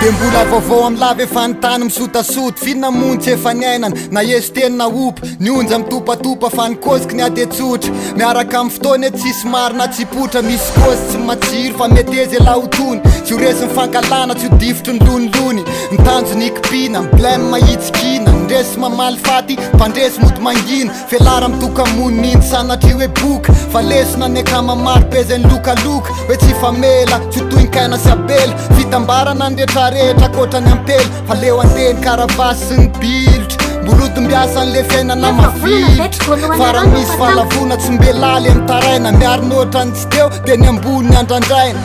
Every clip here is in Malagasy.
de mbola vaovao am lava efa nytany misotasoty finamontsy efa niainana na esy teny na opy nionja mitopatopa fa nikoziky ny ady tsotra miaraka amin'ny fotoana tsisy marina tsy potra misy kozy tsy matsiro fa metezy la hotony tsy ho resy mifankalana tsy ho difotry ny lonilony nitanjo ny ikipina blème mahitsikina ndresy mamaly faty mpandresy mody mangina felara mitoka moniny sanatry hoe boka fa lesona ny akama maro pezany lokaloka hoe tsy famela tsy ho toinkaina sy abela fitambarana nrehetra rehetra kotrany ampela fa leo anteny karavasy sy ny bilitra mbolodom-biasa n'le fiainana mavilitra fa raha misy fahalavona tsy mbelaly amin'ny taraina miarinoatra ny tsy teo de ny ambony andrandraina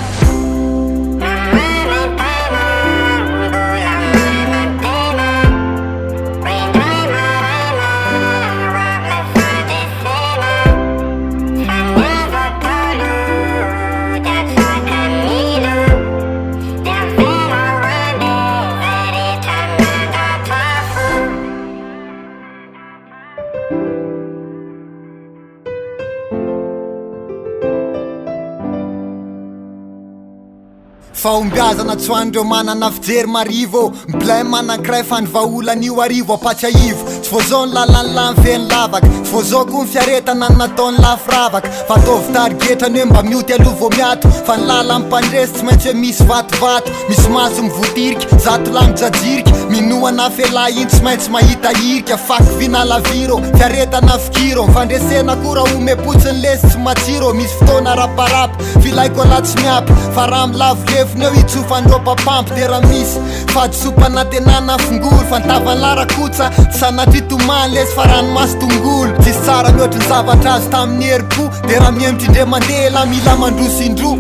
fahombiazana tsy hoandreo manana fijery marivo blème manankiray fa ny vaolan'io arivo apatsiaivo tsy voazao ny lalany lamfeny lavaka tsy voazao koa ny fiaretana ny nataony lafiravaka fa ataovy tarigetrany hoe mba mioty aloha vo miato fa ny lala mipandresy tsy maintsy hoe misy vatovato misy maso mivotirika zato la mijajirika minoana fela iny tsy maintsy mahita irika faky vinalaviro fiaretana fikiro mifandresena kora omepotsiny lesy tsy matsiro misy fotoana raparapa filaiko ala tsy miapy fa raha milavolefony eo itsofandropapampo de raha misy fadisopanatenana fingolo fa nitavany larakotsa sanatry tomany lesy fa ranomasy tongolo tsisy tsara mihoatry ny zavatra azo tamin'ny heripo de raha mihemitry indre mandeha la mila mandrosindro